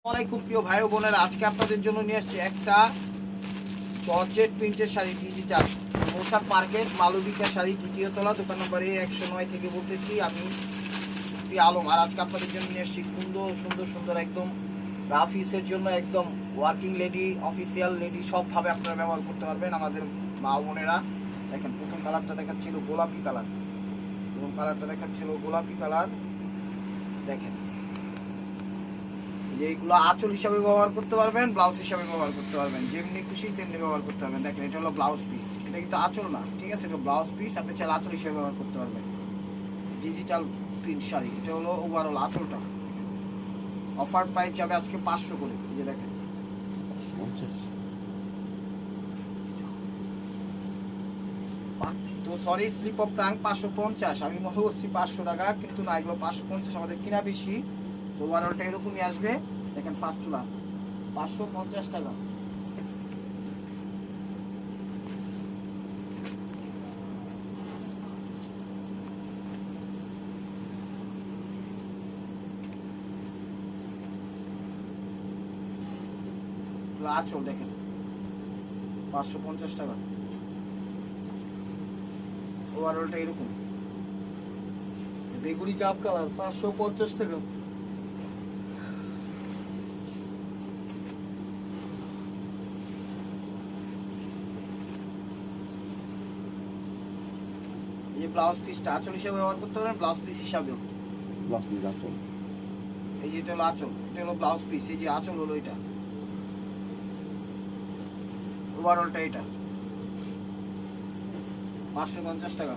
আসসালামাইকুম প্রিয় ভাই ও বোনেরা, আজকে আপনাদের জন্য নিয়ে আসছি একটা জর্জেট প্রিন্টের শাড়ি ডিজিটাল মৌসাক মার্কেট মালবিকা শাড়ি দ্বিতীয় তলা দোকান নম্বর 109 থেকে বলতেছি আমি আলম। আর আজকে আপনাদের জন্য নিয়ে আসছি সুন্দর সুন্দর সুন্দর একদম অফিসের জন্য একদম ওয়ার্কিং লেডি অফিসিয়াল লেডি সবভাবে আপনারা ব্যবহার করতে পারবেন। আমাদের মা বোনেরা দেখেন, প্রথম কালারটা দেখাচ্ছিল গোলাপি কালার, দেখেন এইগুলো আঁচল হিসাবে ব্যবহার করতে পারবেন, ব্লাউজ হিসাবে ব্যবহার করতে পারবেন, যেমনি খুশি তেমনি ব্যবহার করতে পারবেন। দেখেন এটা হলো ব্লাউজ পিস, এটা কিন্তু আঁচল না, ঠিক আছে, এটা ব্লাউজ পিস, আপনি চাইলে আঁচল হিসাবে ব্যবহার করতে পারবেন। ডিজিটাল প্রিন্ট শাড়ি, এটা হলো ওভারঅল আঁচলটা। অফার প্রাইস যাবে আজকে 500 করে। এই যে দেখেন তো সরি, স্লিপ অফ টাং 550, আমি মনে করছি 500 টাকা, কিন্তু না, এগুলো 550, আমাদের কিনা বেশি। তো ওভারঅলটা এরকমই আসবে। দেখেন ফার্স্ট টু লাস্ট 550 টাকা। আঁচল দেখেন 550 টাকা। ওভারঅলটা এরকম বেগুনি চাপ কালার 550 টাকা। এই ব্লাউজ পিসটা আঁচল হিসাবে ব্যবহার করতে পারেন, ব্লাউজ পিস হিসাবেও। ব্লাউজ পিস আঁচল, এই যে এটা হলো আঁচল, এটা হলো ব্লাউজ পিস, এই যে আঁচল হলো এটা। ওভারঅলটা এটা 550 টাকা।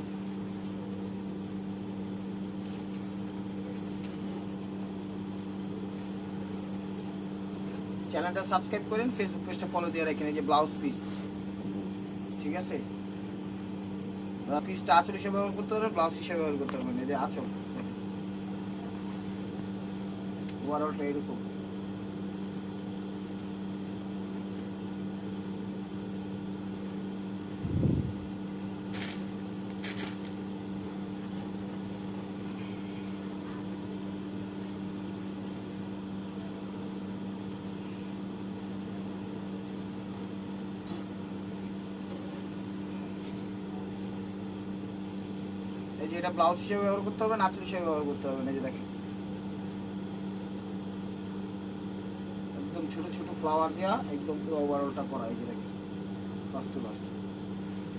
চ্যানেলটা সাবস্ক্রাইব করেন, ফেসবুক পেজটা ফলো দিয়ে রাখেন। এই যে ব্লাউজ পিস, ঠিক আছে, পিসটা আঁচল হিসেবে ব্যবহার করতে পারবেন, ব্লাউজ হিসেবে ব্যবহার করতে পারবেন। এই যে আঁচল, ওভারঅলটা এরকম। এই যে এটা ব্লাউজ হিসেবে ব্যবহার করতে হবে, আঁচল হিসেবে ব্যবহার করতে হবে। এই যে দেখেন একদম ছোট ছোট ফ্লাওয়ার দেওয়া, একদম পুরো ওভারঅলটা করা। এই যে দেখেন ফার্স্ট টু লাস্ট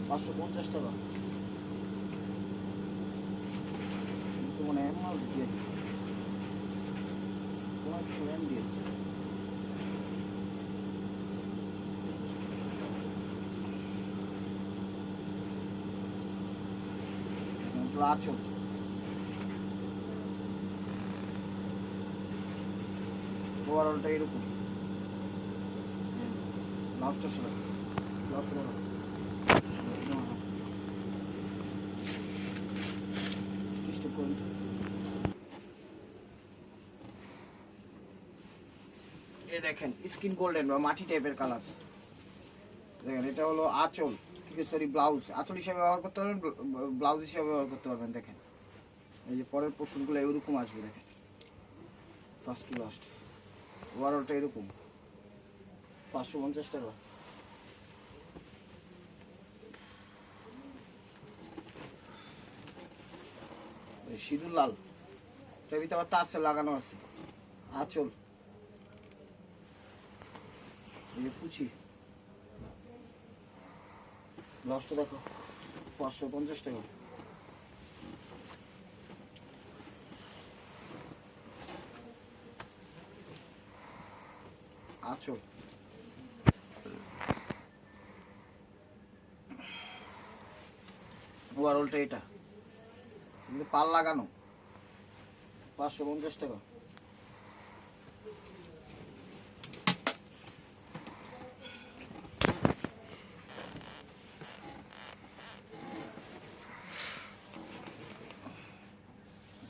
550 টাকা। কিন্তু মানে এমন দিয়ে তোমার ফ্রেন্ড দিয়েছে। আঁচল ওভারঅলটা এরকম। ব্লাউজটা ছিল ব্লাউজটা এই দেখেন স্কিন গোল্ডেন বা মাটি টাইপের কালার। দেখেন এটা হলো আঁচল, ঠিক আছে, সরি ব্লাউজ। আঁচল হিসাবে ব্যবহার করতে পারবেন, ব্লাউজ হিসাবে ব্যবহার করতে পারবেন। দেখেন এই যে পরের পোর্শনগুলো এরকম আসবে। দেখেন ফার্স্ট টু লাস্ট ওভারঅলটা এরকম 550 টাকা। সিঁদুর লাল, এটার ভিতরে আবার তার লাগানো আছে। আঁচল এই যে কুচি, ব্লাউজটা দেখো 550 টাকা। আঁচল ওভারঅলটা এটা, কিন্তু পাল লাগানো 550 টাকা।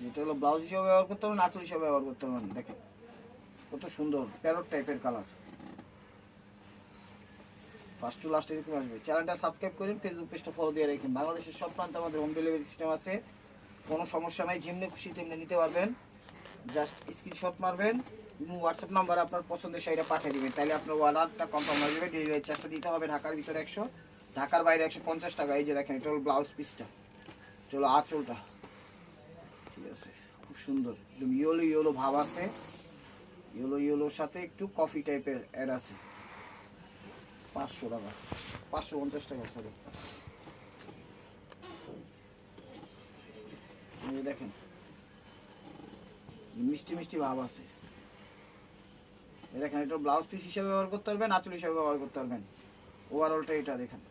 এটা হলো ব্লাউজ হিসেবে ব্যবহার করতে পারবেন, আঁচল হিসেবে ব্যবহার করতে পারবেন। দেখেন কত সুন্দর প্যারট টাইপের কালার। ফার্স্ট টু লাস্ট এরকম আসবে। চ্যানেলটা সাবস্ক্রাইব করেন, ফেসবুক পেজটা ফলো দিয়ে রাখেন। বাংলাদেশের সব প্রান্তে আমাদের হোম ডেলিভারি সিস্টেম আছে, কোনো সমস্যা নাই, যেমনি খুশি তেমনি নিতে পারবেন। জাস্ট স্ক্রিনশট মারবেন, হোয়াটসঅ্যাপ নাম্বারে আপনার পছন্দের শাড়িটা পাঠিয়ে দেবেন, তাহলে আপনার অর্ডারটা কনফার্ম হয়ে যাবে। ডেলিভারি চার্জটা দিতে হবে ঢাকার ভিতরে 100, ঢাকার বাইরে 150 টাকা। এই যে দেখেন এটা হলো ব্লাউজ পিসটা, এটা হলো আঁচলটা, ঠিক আছে, খুব সুন্দর, একদম ইয়েলো ইয়েলো ভাব আছে, ইয়েলো ইয়েলোর সাথে একটু কফি টাইপের অ্যাড আছে। 500 টাকা, 550 টাকা সরি। এই দেখেন মিষ্টি মিষ্টি ভাব আছে। এই দেখেন এটা ব্লাউজ পিস হিসেবে ব্যবহার করতে পারবেন, আঁচল হিসেবে ব্যবহার করতে পারবেন। ওভারঅলটা এটা দেখেন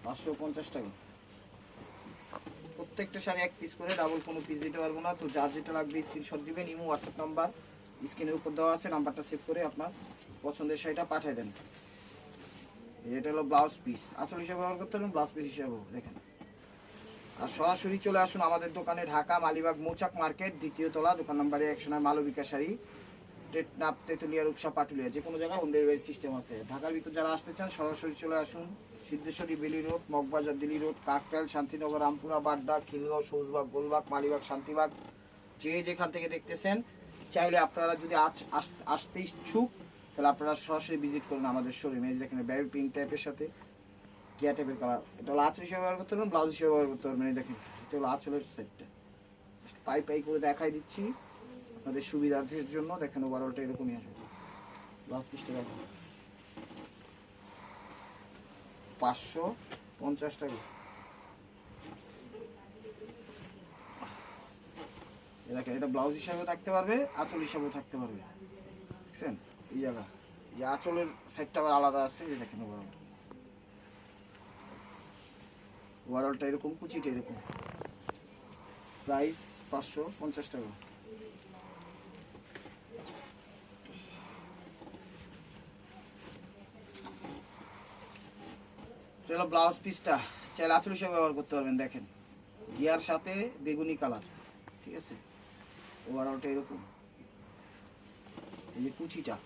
550 টাকা। প্রত্যেকটা শাড়ি এক পিস করে, ডাবল কোনো পিস দিতে পারবো না। তো যার যেটা লাগবে স্ক্রিনশট দিবেন, ইমো হোয়াটসঅ্যাপ নাম্বার স্ক্রিনের উপর দেওয়া আছে, নাম্বারটা সেভ করে আপনার পছন্দের শাড়িটা পাঠিয়ে দেন। এটা হলো ব্লাউজ পিস, আঁচল হিসেবে ব্যবহার করতে পারবেন, ব্লাউজ পিস হিসেবেও দেখেন। আর সরাসরি চলে আসুন আমাদের দোকানে, ঢাকা মালিবাগ মৌচাক মার্কেট, 2য় তলা, দোকান নম্বরে 109, মালবিকা শাড়ি, টেটনাপ, তেতুলিয়া, রূপসা, পাটুলিয়া, যে কোনো জায়গায় হোম ডেলিভারি সিস্টেম আছে। ঢাকার ভিতর যারা আসতে চান সরাসরি চলে আসুন সিদ্ধেশ্বরী, বেলি রোড, মগবাজার, দিল্লি রোড, কাকরাইল, শান্তিনগর, রামপুরা, বাড্ডা, খিলগাঁও, সবুজবাগ, গোলবাগ, মালিবাগ, শান্তিবাগ, যে যেখান থেকে দেখতেছেন, চাইলে আপনারা যদি আসতে ইচ্ছুক তাহলে আপনারা সরাসরি ভিজিট করুন আমাদের শোরুমে। দেখেন বেবি পিঙ্ক টাইপের সাথে কিয়া টাইপের কালার, এটা হলো আঁচল হিসেবে ব্যবহার করতে পারবেন, ব্লাউজ হিসেবে ব্যবহার করতে পারবেন। এই দেখেন এটা হলো আঁচলের সেটটা, পাই পাই করে দেখাই দিচ্ছি আপনাদের সুবিধার্থের জন্য। দেখেন ওভারঅলটা এরকমই আসবে। ব্লাউজ পিসটা দেখেন 550 টাকা। দেখেন এটা ব্লাউজ হিসাবেও থাকতে পারবে, আঁচল হিসাবেও থাকতে পারবে, বুঝছেন? এই জায়গা এই আঁচলের সেটটা আবার আলাদা আছে। এই দেখেন ওভারঅলটা, ওভারঅলটা এরকম, কুচিটা এরকম। প্রাইস 550 টাকা। এটা হলো ব্লাউজ পিসটা, চাইলে আঁচল হিসেবে ব্যবহার করতে পারবেন। দেখেন গিয়ার সাথে বেগুনি কালার, ঠিক আছে, ওভারঅলটা এরকম। এই যে কুচিটা,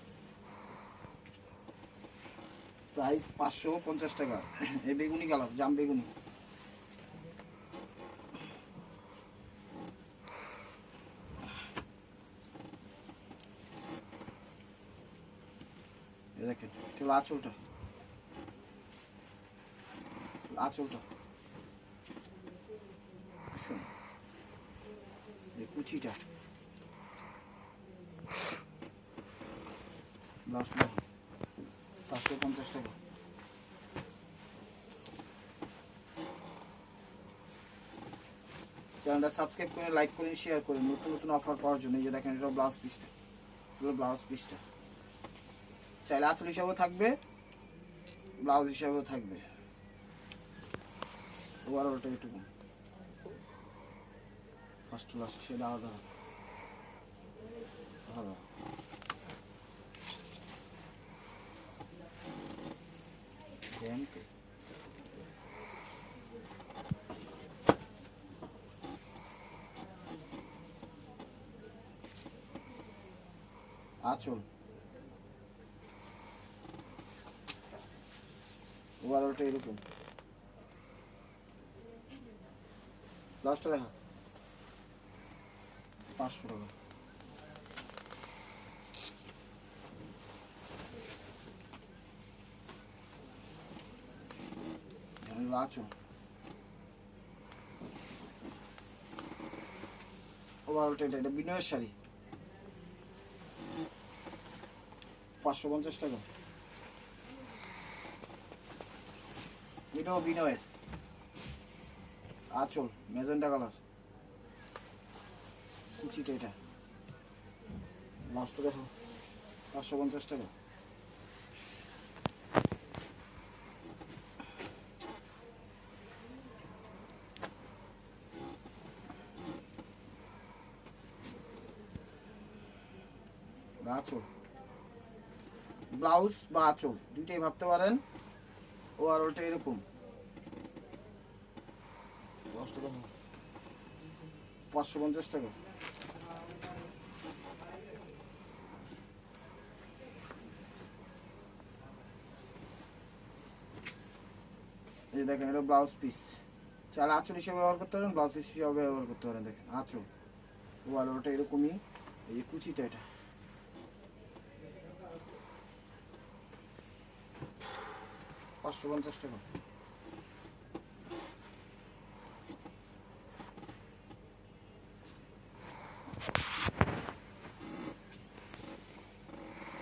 প্রাইস 550 টাকা। এই বেগুনি কালার, জাম বেগুনি, দেখেন চলো আঁচলটা, আঁচলটা কুচিটা, ব্লাউজটা 550 টাকা। চ্যানেলটা সাবস্ক্রাইব করে লাইক করে শেয়ার করে নতুন নতুন অফার পাওয়ার জন্য। এই যে দেখেন এটা ব্লাউজ পিসটা, ব্লাউজ পিসটা চাইলে আঁচল হিসাবেও থাকবে, ব্লাউজ হিসাবেও থাকবে। ওভারঅলটা এটুকু, ফার্স্ট টু লাস্ট সেটা আলাদা ভালো। আঁচল ওভারঅলটা এরকম, লাস্টটা দেখা 500 টাকা। আঁচল ওভারঅলটা এটা বিনয়ের শাড়ি, 550 টাকা। এটাও বিনয়ের, আঁচল ম্যাজেন্টা কালার, কুচিটা এটা, লাস্টটা দেখো 550 টাকা। আঁচল ব্লাউজ বা আঁচল দুইটাই ভাবতে পারেন। ওভারঅলটা এরকম, 550 টাকা। এই দেখেন এটা ব্লাউজ পিস, চাইলে আঁচল হিসেবে ব্যবহার করতে পারেন, ব্লাউজ পিস হিসেবে ব্যবহার করতে পারেন। দেখেন আঁচল ওভারঅলটা এরকমই। এই যে কুচিটা এটা, ৳550।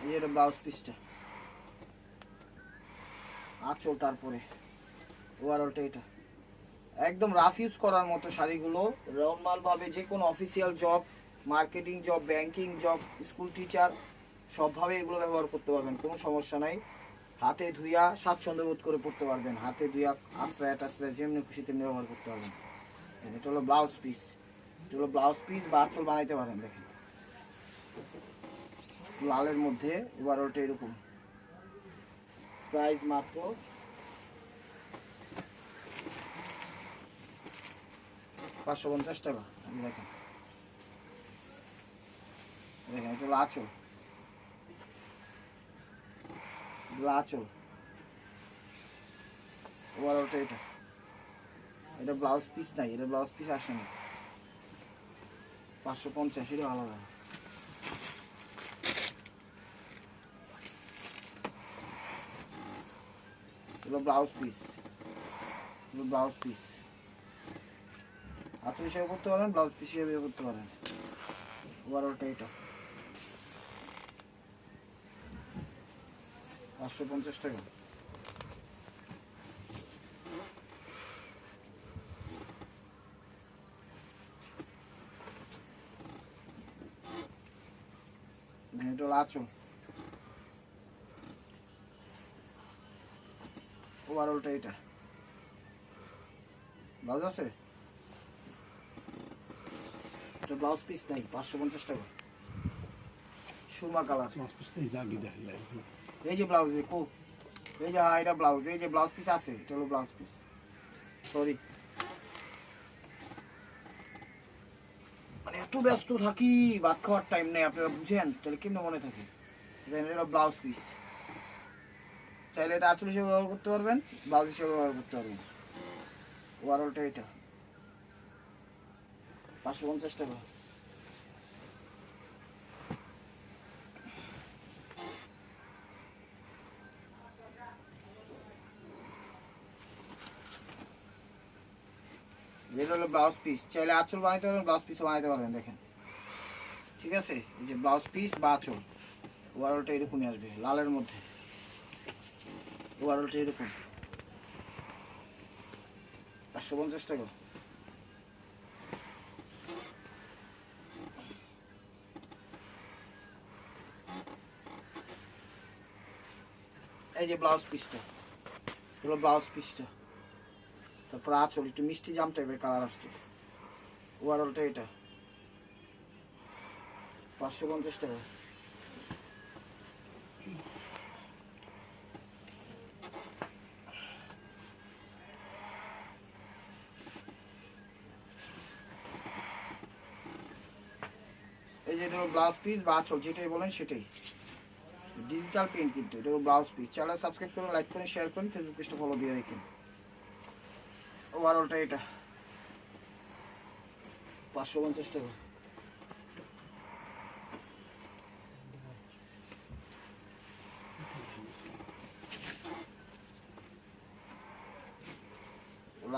এই যে এটা ব্লাউজ পিসটা, আঁচল, তারপরে ওভারঅলটা এটা। একদম রাফ ইউজ করার মতো শাড়িগুলো, নর্মালভাবে যে কোনো official job, marketing job, banking job, school teacher সবভাবে এগুলো ব্যবহার করতে পারবেন, কোনো সমস্যা নাই। হাতে ধুইয়া স্বাচ্ছন্দ্য বোধ করে পড়তে পারবেন, হাতে ধুইয়া আশ্রয় টাশ্রয় যেমনি খুশি তেমনি ব্যবহার করতে পারবেন। এটা হলো ব্লাউজ পিস, এটা হলো ব্লাউজ পিস বা আঁচল বানাইতে পারেন। দেখেন লালের মধ্যে ওভারঅলটা এরকম, প্রাইস মাত্র ৳550। দেখেন দেখেন এটা হলো আঁচল, আঁচল, ওভারঅলটা এটা। এটা ব্লাউজ পিস নাই, এটা ব্লাউজ পিস আসে না। 550, এটা আলাদা। এগুলো ব্লাউজ পিস, এগুলো ব্লাউজ পিস আঁচল হিসেবে করতে পারেন, ব্লাউজ পিস হিসেবে করতে পারেন। ওভারঅলটা এটা ৳550। এটা হলো আঁচল, ওভারঅলটা এটা। ব্লাউজ আছে, এটা ব্লাউজ পিস নাই, ৳550। সুরমা কালার, এই যে ব্লাউজ, এই যে এটা ব্লাউজ, এই যে ব্লাউজ পিস আছে, এটা হলো ব্লাউজ পিস। সরি, মানে এত ব্যস্ত থাকি, ভাত খাওয়ার টাইম নেই, আপনারা বুঝেন, তাহলে কেমনে মনে থাকে। এটা ব্লাউজ পিস, চাইলে এটা আঁচল হিসেবে ব্যবহার করতে পারবেন, ব্লাউজ হিসেবে ব্যবহার করতে পারবেন। ওভারঅলটা এটা ৳550। এটা হলো ব্লাউজ পিস, চাইলে আঁচল বানাইতে পারবেন, ব্লাউজ পিসও বানাইতে পারবেন। দেখেন ঠিক আছে, এই যে ব্লাউজ পিস বা আঁচল, ওভারঅলটা এরকমই আসবে লালের মধ্যে। ওভারঅলটা এরকম, ৳550। এই যে ব্লাউজ পিসটা, হলো ব্লাউজ পিসটা, তারপর আঁচল একটু মিষ্টি জাম টাইপের কালার আসছে। ওভারঅলটা এটা ৳550। এই যে এটা হলো ব্লাউজ পিস বা আঁচল, যেটাই বলেন সেটাই, ডিজিটাল প্রিন্ট কিন্তু। এটা হলো ব্লাউজ পিস। চ্যানেল সাবস্ক্রাইব করুন, লাইক করুন, শেয়ার করুন, ফেসবুক পেজটা ফলো দিয়ে রাখুন। ওভারঅলটা এটা ৳550।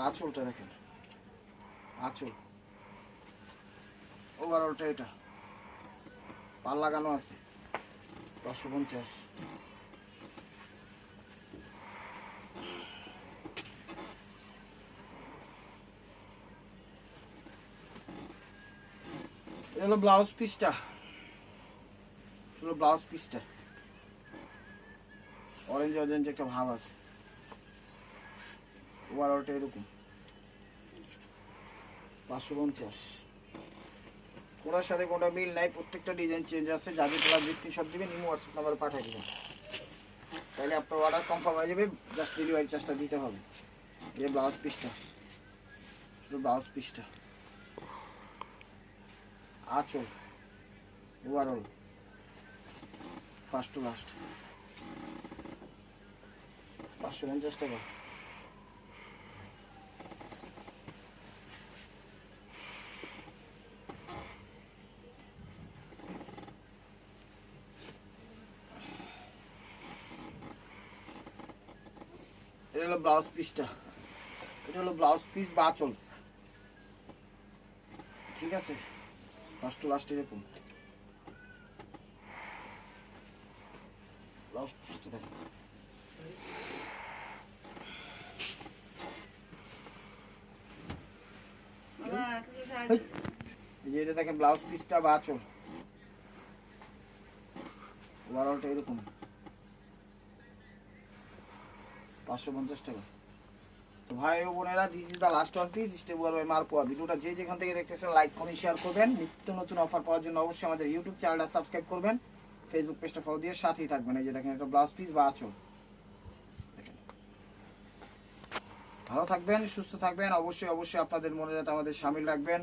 আঁচলটা দেখেন, আঁচল, ওভারঅলটা এটা, পাল লাগানো আছে, 550। এটা হলো ব্লাউজ পিসটা, হলো ব্লাউজ পিসটা, অরেঞ্জ অরেঞ্জ একটা ভাব আছে। ওভারঅলটা এরকম, 550। কোটার সাথে কোটা মিল নাই, প্রত্যেকটা ডিজাইন চেঞ্জ আছে। যাদের কালার বিক্রি সব দিবেন, ইমো হোয়াটসঅ্যাপ নাম্বারে পাঠিয়ে দেবেন, তাহলে আপনার অর্ডার কনফার্ম হয়ে যাবে, জাস্ট ডেলিভারি চার্জটা দিতে হবে। এই ব্লাউজ পিসটা, ব্লাউজ পিসটা, আঁচল, ওভারঅল, ফার্স্ট টু লাস্ট, ৳550। হলো ব্লাউজ পিসটা, এটা হলো ব্লাউজ পিস বা আঁচল, ঠিক আছে। ফার্স্ট টু লাস্ট এরকম ব্লাউজ পিসটা দেখেন। এই যে এটা দেখেন ব্লাউজ পিসটা বা আঁচল, ওভারঅলটা এরকম 550 টাকা। তো ভাই ও বোনেরা, this is the last one piece stable by Malpua. ভিডিওটা যে যেখান থেকে দেখতেছেন লাইক কমেন্ট শেয়ার করবেন। নিত্য নতুন অফার পাওয়ার জন্য অবশ্যই আমাদের ইউটিউব চ্যানেলটা সাবস্ক্রাইব করবেন, ফেসবুক পেজটা ফলো দিয়ে সাথেই থাকবেন। এই যে দেখেন একটা ব্লাউজ পিস বা আঁচল। ভালো থাকবেন, সুস্থ থাকবেন, অবশ্যই অবশ্যই আপনাদের মনে যাতে আমাদের শামিল রাখবেন।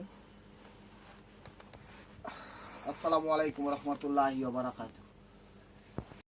আসসালামু আলাইকুম রহমতুল্লাহি ওয়া বারাকাতুহু।